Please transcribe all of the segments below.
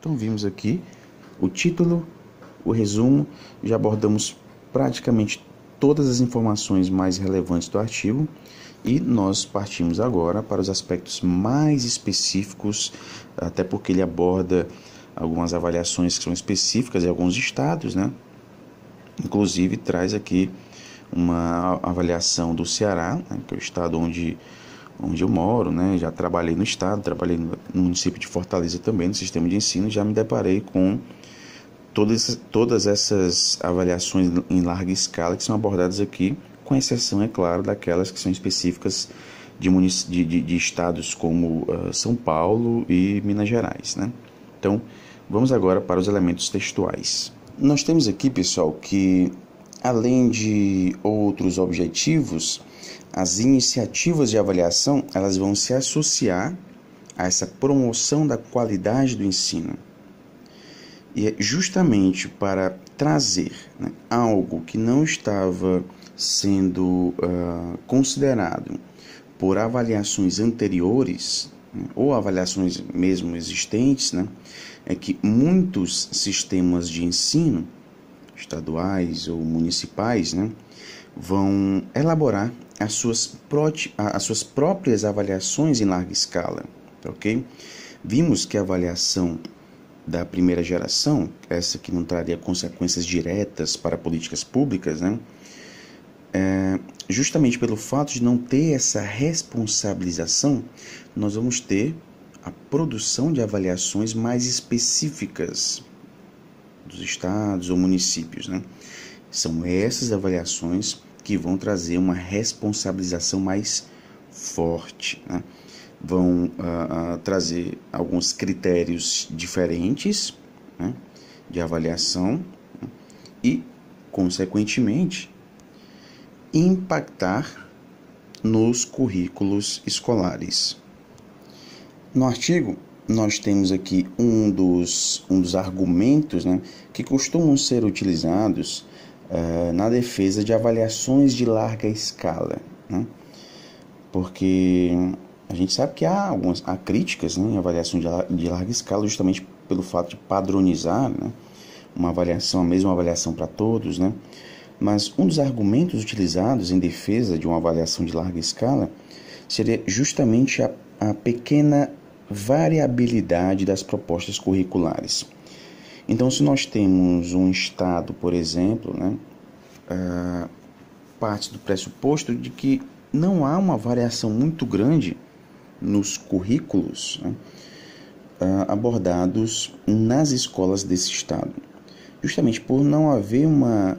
Então vimos aqui o título, o resumo, já abordamos praticamente todas as informações mais relevantes do artigo e nós partimos agora para os aspectos mais específicos, até porque ele aborda algumas avaliações que são específicas em alguns estados, né? Inclusive traz aqui uma avaliação do Ceará, né, que é o estado onde eu moro, né? Já trabalhei no estado, trabalhei no município de Fortaleza também, no sistema de ensino, já me deparei com todas essas avaliações em larga escala que são abordadas aqui, com exceção, é claro, daquelas que são específicas de estados como São Paulo e Minas Gerais, né? Então, vamos agora para os elementos textuais. Nós temos aqui, pessoal, que além de outros objetivos, as iniciativas de avaliação elas vão se associar a essa promoção da qualidade do ensino. E é justamente para trazer, né, algo que não estava sendo considerado por avaliações anteriores, né, ou avaliações mesmo existentes, né, é que muitos sistemas de ensino, estaduais ou municipais, né, vão elaborar as suas próprias avaliações em larga escala, ok? Vimos que a avaliação da primeira geração, essa que não traria consequências diretas para políticas públicas, né? Justamente pelo fato de não ter essa responsabilização, nós vamos ter a produção de avaliações mais específicas dos estados ou municípios, né? São essas avaliações que vão trazer uma responsabilização mais forte, né? Vão trazer alguns critérios diferentes, né, de avaliação, né, e, consequentemente, impactar nos currículos escolares. No artigo, nós temos aqui um dos argumentos, né, que costumam ser utilizados na defesa de avaliações de larga escala, né, porque a gente sabe que há críticas, né, em avaliação de larga escala, justamente pelo fato de padronizar, né, a mesma avaliação para todos, né? Mas um dos argumentos utilizados em defesa de uma avaliação de larga escala seria justamente a pequena variabilidade das propostas curriculares. Então, se nós temos um estado, por exemplo, né, parte do pressuposto de que não há uma variação muito grande nos currículos, né, abordados nas escolas desse estado. Justamente por não haver uma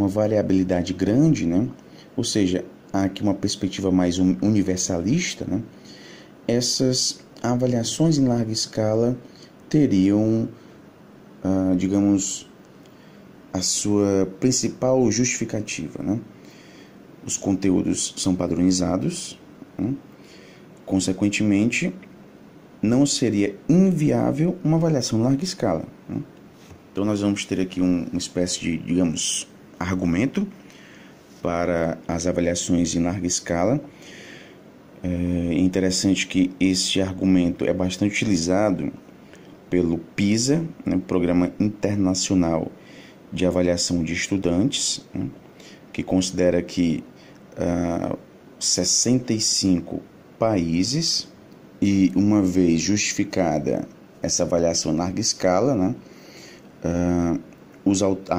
variabilidade grande, né, ou seja, há aqui uma perspectiva mais universalista, né, essas avaliações em larga escala teriam, digamos, a sua principal justificativa, né? Os conteúdos são padronizados, né? Consequentemente, não seria inviável uma avaliação em larga escala, né? Então, nós vamos ter aqui uma espécie de, digamos, argumento para as avaliações em larga escala. É interessante que esse argumento é bastante utilizado pelo PISA, né, Programa Internacional de Avaliação de Estudantes, né, que considera que 65 países, e uma vez justificada essa avaliação em larga escala, né,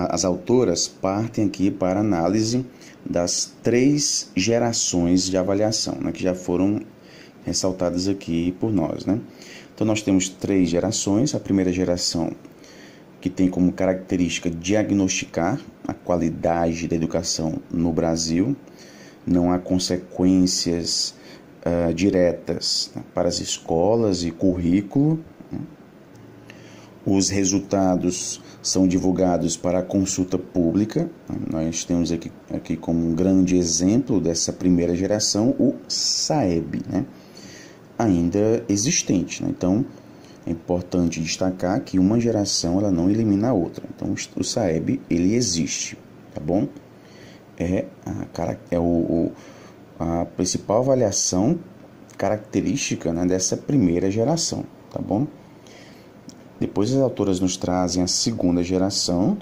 as autoras partem aqui para análise das 3 gerações de avaliação, né, que já foram ressaltadas aqui por nós, né? Então, nós temos 3 gerações. A primeira geração, que tem como característica diagnosticar a qualidade da educação no Brasil. Não há consequências diretas, né, para as escolas e currículo, né? Os resultados são divulgados para a consulta pública. Nós temos aqui como um grande exemplo dessa primeira geração o SAEB, né, ainda existente, né? Então, é importante destacar que uma geração ela não elimina a outra. Então, o SAEB ele existe, tá bom? É a principal avaliação característica, né, dessa primeira geração, tá bom? Depois as autoras nos trazem a segunda geração.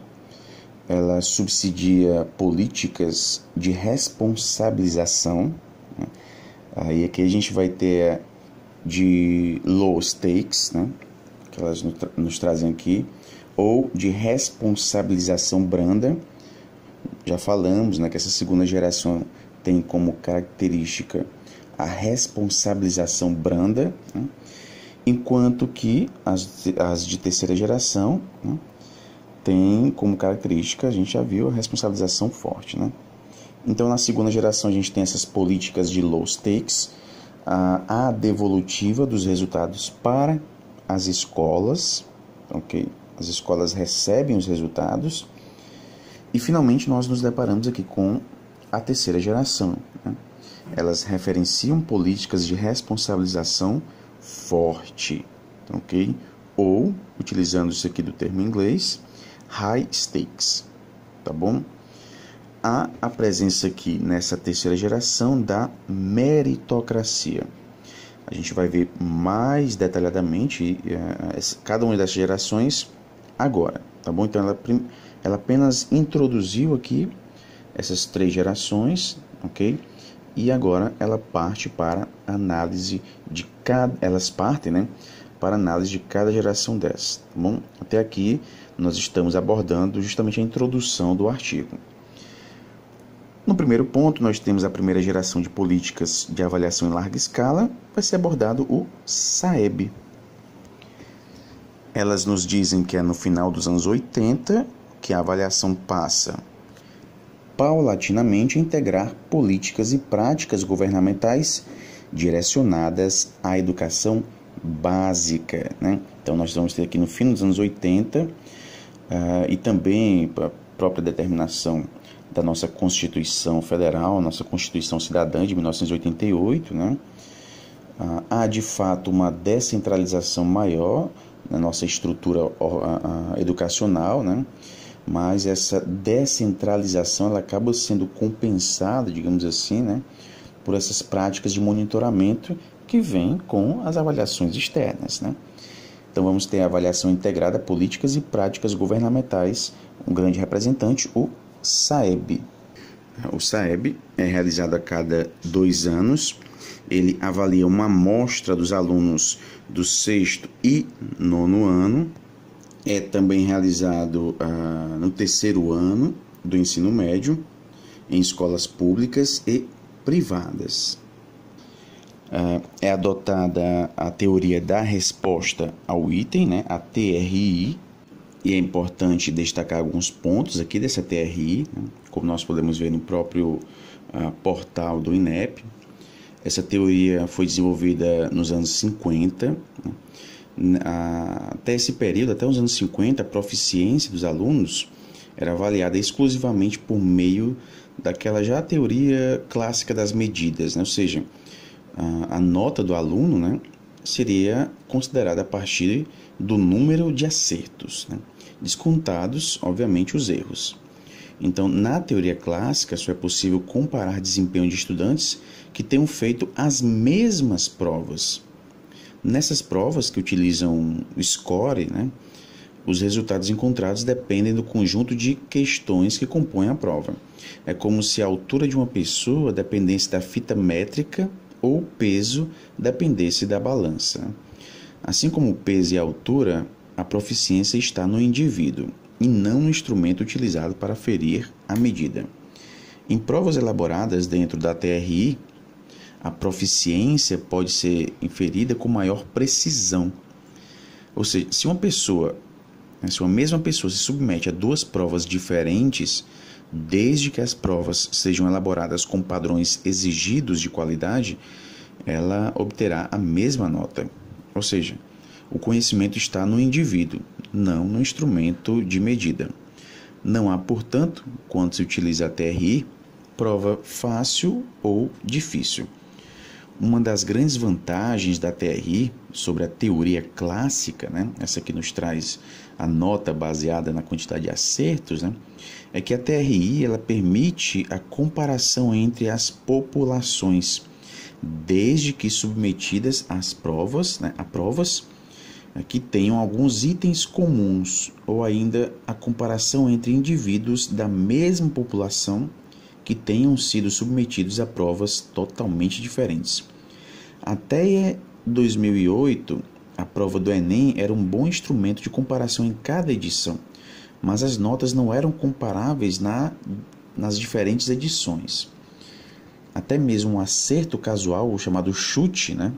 Ela subsidia políticas de responsabilização, né? Aí aqui a gente vai ter de low stakes, né? Que elas nos trazem aqui, ou de responsabilização branda. Já falamos, né, que essa segunda geração tem como característica a responsabilização branda, né? Enquanto que as de terceira geração, né, tem como característica, a gente já viu, a responsabilização forte, né? Então, na segunda geração, a gente tem essas políticas de low stakes, a devolutiva dos resultados para as escolas, ok? As escolas recebem os resultados. E, finalmente, nós nos deparamos aqui com a terceira geração, né? Elas referenciam políticas de responsabilização forte, ok? Ou, utilizando isso aqui do termo em inglês, high stakes, tá bom? Há a presença aqui nessa terceira geração da meritocracia. A gente vai ver mais detalhadamente cada uma dessas gerações agora, tá bom? Então ela apenas introduziu aqui essas 3 gerações, ok? E agora ela parte para análise de cada, elas partem, né, para análise de cada geração dessa, tá bom? Até aqui nós estamos abordando justamente a introdução do artigo. No primeiro ponto, nós temos a primeira geração de políticas de avaliação em larga escala, vai ser abordado o SAEB. Elas nos dizem que é no final dos anos 80 que a avaliação passa paulatinamente a integrar políticas e práticas governamentais direcionadas à educação básica, né? Então, nós vamos ter aqui no fim dos anos 80 e também a própria determinação da nossa Constituição Federal, nossa Constituição Cidadã de 1988, né? Há, de fato, uma descentralização maior na nossa estrutura educacional, né? Mas essa descentralização ela acaba sendo compensada, digamos assim, né, por essas práticas de monitoramento que vêm com as avaliações externas, né? Então vamos ter a avaliação integrada, políticas e práticas governamentais, um grande representante, o SAEB. O SAEB é realizado a cada 2 anos, ele avalia uma amostra dos alunos do 6º e 9º ano, é também realizado no 3º ano do ensino médio, em escolas públicas e privadas. É adotada a teoria da resposta ao item, né, a TRI, e é importante destacar alguns pontos aqui dessa TRI, né, como nós podemos ver no próprio portal do INEP. Essa teoria foi desenvolvida nos anos 50, né. Até esse período, até os anos 50, a proficiência dos alunos era avaliada exclusivamente por meio daquela já teoria clássica das medidas, né? Ou seja, a nota do aluno, né, seria considerada a partir do número de acertos, né, descontados, obviamente, os erros. Então, na teoria clássica, só é possível comparar desempenho de estudantes que tenham feito as mesmas provas. Nessas provas que utilizam o score, né, os resultados encontrados dependem do conjunto de questões que compõem a prova. É como se a altura de uma pessoa dependesse da fita métrica ou o peso dependesse da balança. Assim como o peso e a altura, a proficiência está no indivíduo e não no instrumento utilizado para aferir a medida. Em provas elaboradas dentro da TRI, a proficiência pode ser inferida com maior precisão. Ou seja, se uma mesma pessoa se submete a 2 provas diferentes, desde que as provas sejam elaboradas com padrões exigidos de qualidade, ela obterá a mesma nota. Ou seja, o conhecimento está no indivíduo, não no instrumento de medida. Não há, portanto, quando se utiliza a TRI, prova fácil ou difícil. Uma das grandes vantagens da TRI sobre a teoria clássica, né, essa que nos traz a nota baseada na quantidade de acertos, né, é que a TRI ela permite a comparação entre as populações, desde que submetidas às provas, né, a provas que tenham alguns itens comuns ou ainda a comparação entre indivíduos da mesma população que tenham sido submetidos a provas totalmente diferentes. Até 2008, a prova do Enem era um bom instrumento de comparação em cada edição, mas as notas não eram comparáveis nas diferentes edições. Até mesmo um acerto casual, o chamado chute, né?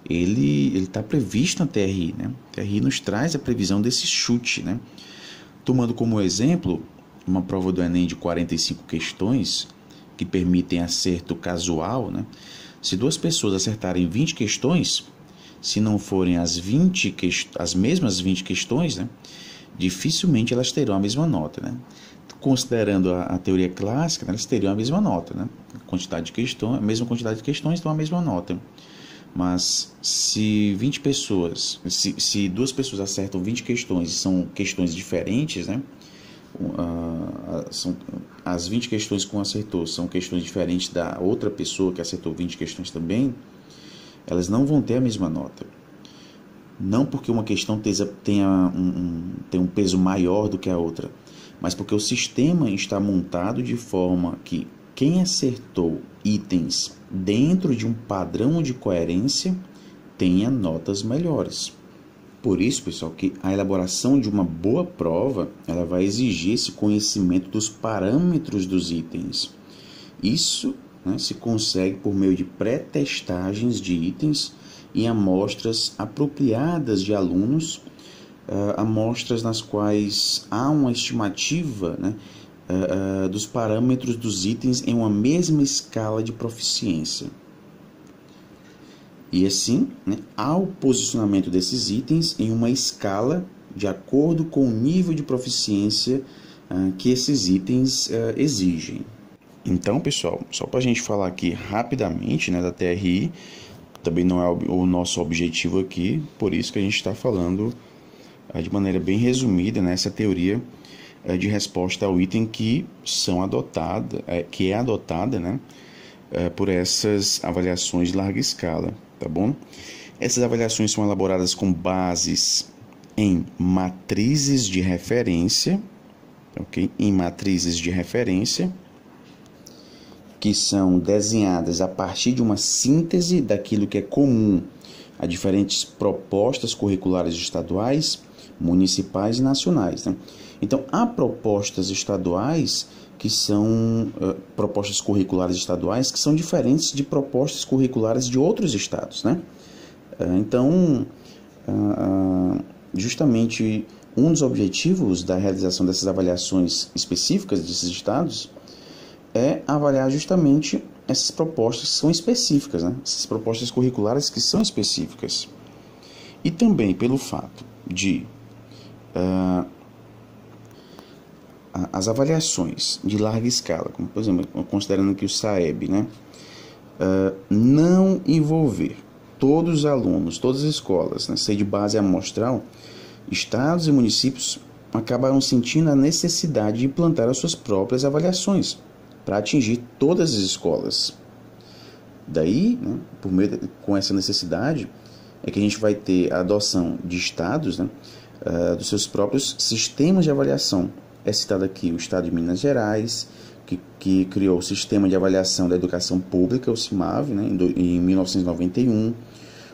Ele está previsto na TRI, né? A TRI nos traz a previsão desse chute, né? Tomando como exemplo uma prova do Enem de 45 questões que permitem acerto casual, né? Se duas pessoas acertarem 20 questões, se não forem as mesmas 20 questões, né? Dificilmente elas terão a mesma nota, né? Considerando a teoria clássica, né, elas teriam a mesma nota, né? A mesma quantidade de questões, então a mesma nota. Mas se 20 pessoas, se duas pessoas acertam 20 questões e são questões diferentes, né? As 20 questões que um acertou são questões diferentes da outra pessoa que acertou 20 questões também, elas não vão ter a mesma nota. Não porque uma questão tenha um peso maior do que a outra, mas porque o sistema está montado de forma que quem acertou itens dentro de um padrão de coerência tenha notas melhores. Por isso, pessoal, que a elaboração de uma boa prova, ela vai exigir esse conhecimento dos parâmetros dos itens. Isso, né, se consegue por meio de pré-testagens de itens em amostras apropriadas de alunos, amostras nas quais há uma estimativa, né, dos parâmetros dos itens em uma mesma escala de proficiência. E assim, né, há o posicionamento desses itens em uma escala de acordo com o nível de proficiência que esses itens exigem. Então, pessoal, só para a gente falar aqui rapidamente, né, da TRI, também não é o nosso objetivo aqui, por isso que a gente está falando de maneira bem resumida nessa teoria de resposta ao item que é adotada, né, por essas avaliações de larga escala, tá bom? Essas avaliações são elaboradas com bases em matrizes de referência, ok? Em matrizes de referência, que são desenhadas a partir de uma síntese daquilo que é comum a diferentes propostas curriculares estaduais, municipais e nacionais, né? Então, há propostas estaduais que são propostas curriculares estaduais que são diferentes de propostas curriculares de outros estados, né? Então, justamente um dos objetivos da realização dessas avaliações específicas desses estados é avaliar justamente essas propostas que são específicas, né? Essas propostas curriculares que são específicas. E também pelo fato de as avaliações de larga escala, como por exemplo, considerando que o SAEB, né, não envolver todos os alunos, todas as escolas, né, ser de base amostral, estados e municípios acabaram sentindo a necessidade de implantar as suas próprias avaliações para atingir todas as escolas. Daí, né, com essa necessidade, é que a gente vai ter a adoção de estados, né, dos seus próprios sistemas de avaliação. É citado aqui o estado de Minas Gerais, que criou o Sistema de Avaliação da Educação Pública, o CIMAV, né, em 1991.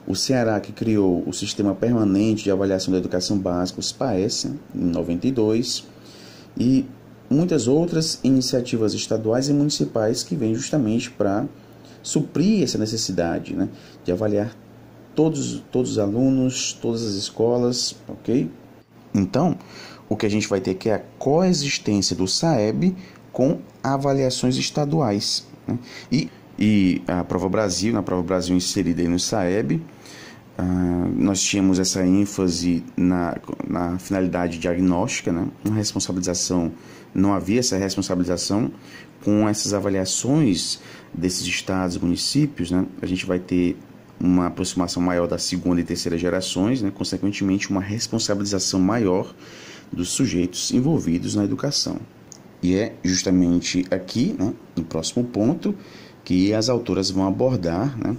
O Ceará, que criou o Sistema Permanente de Avaliação da Educação Básica, o SPAES, em 92. E muitas outras iniciativas estaduais e municipais que vêm justamente para suprir essa necessidade, né, de avaliar todos os alunos, todas as escolas, ok? Então, o que a gente vai ter aqui é a coexistência do SAEB com avaliações estaduais, né? E a Prova Brasil, na Prova Brasil inserida aí no SAEB, nós tínhamos essa ênfase na finalidade diagnóstica, né? Uma responsabilização, não havia essa responsabilização. Com essas avaliações desses estados e municípios, né? A gente vai ter uma aproximação maior da segunda e terceira gerações, né? Consequentemente, uma responsabilização maior dos sujeitos envolvidos na educação. E é justamente aqui, né, no próximo ponto, que as autoras vão abordar, né,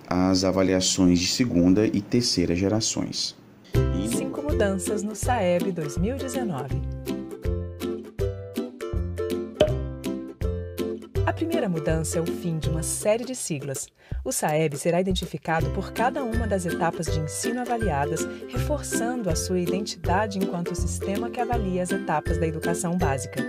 as avaliações de segunda e terceira gerações. E mudanças no SAEB 2019. A primeira mudança é o fim de uma série de siglas. O SAEB será identificado por cada uma das etapas de ensino avaliadas, reforçando a sua identidade enquanto sistema que avalia as etapas da educação básica.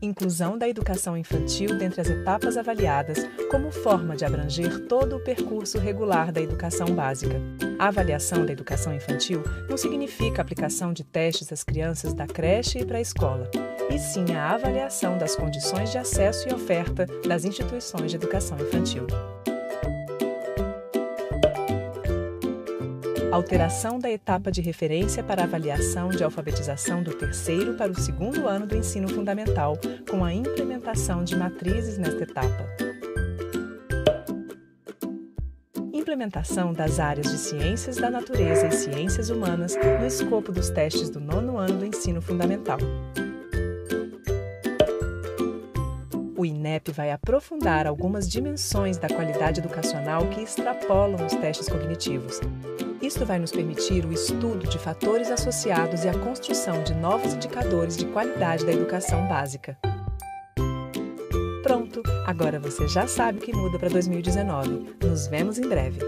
Inclusão da educação infantil dentre as etapas avaliadas, como forma de abranger todo o percurso regular da educação básica. A avaliação da educação infantil não significa a aplicação de testes às crianças da creche e pré-escola, e sim a avaliação das condições de acesso e oferta das instituições de educação infantil. Alteração da etapa de referência para avaliação de alfabetização do 3º para o 2º ano do ensino fundamental, com a implementação de matrizes nesta etapa. Implementação das áreas de Ciências da Natureza e Ciências Humanas no escopo dos testes do 9º ano do ensino fundamental. O INEP vai aprofundar algumas dimensões da qualidade educacional que extrapolam os testes cognitivos. Isto vai nos permitir o estudo de fatores associados e a construção de novos indicadores de qualidade da educação básica. Pronto! Agora você já sabe o que muda para 2019. Nos vemos em breve!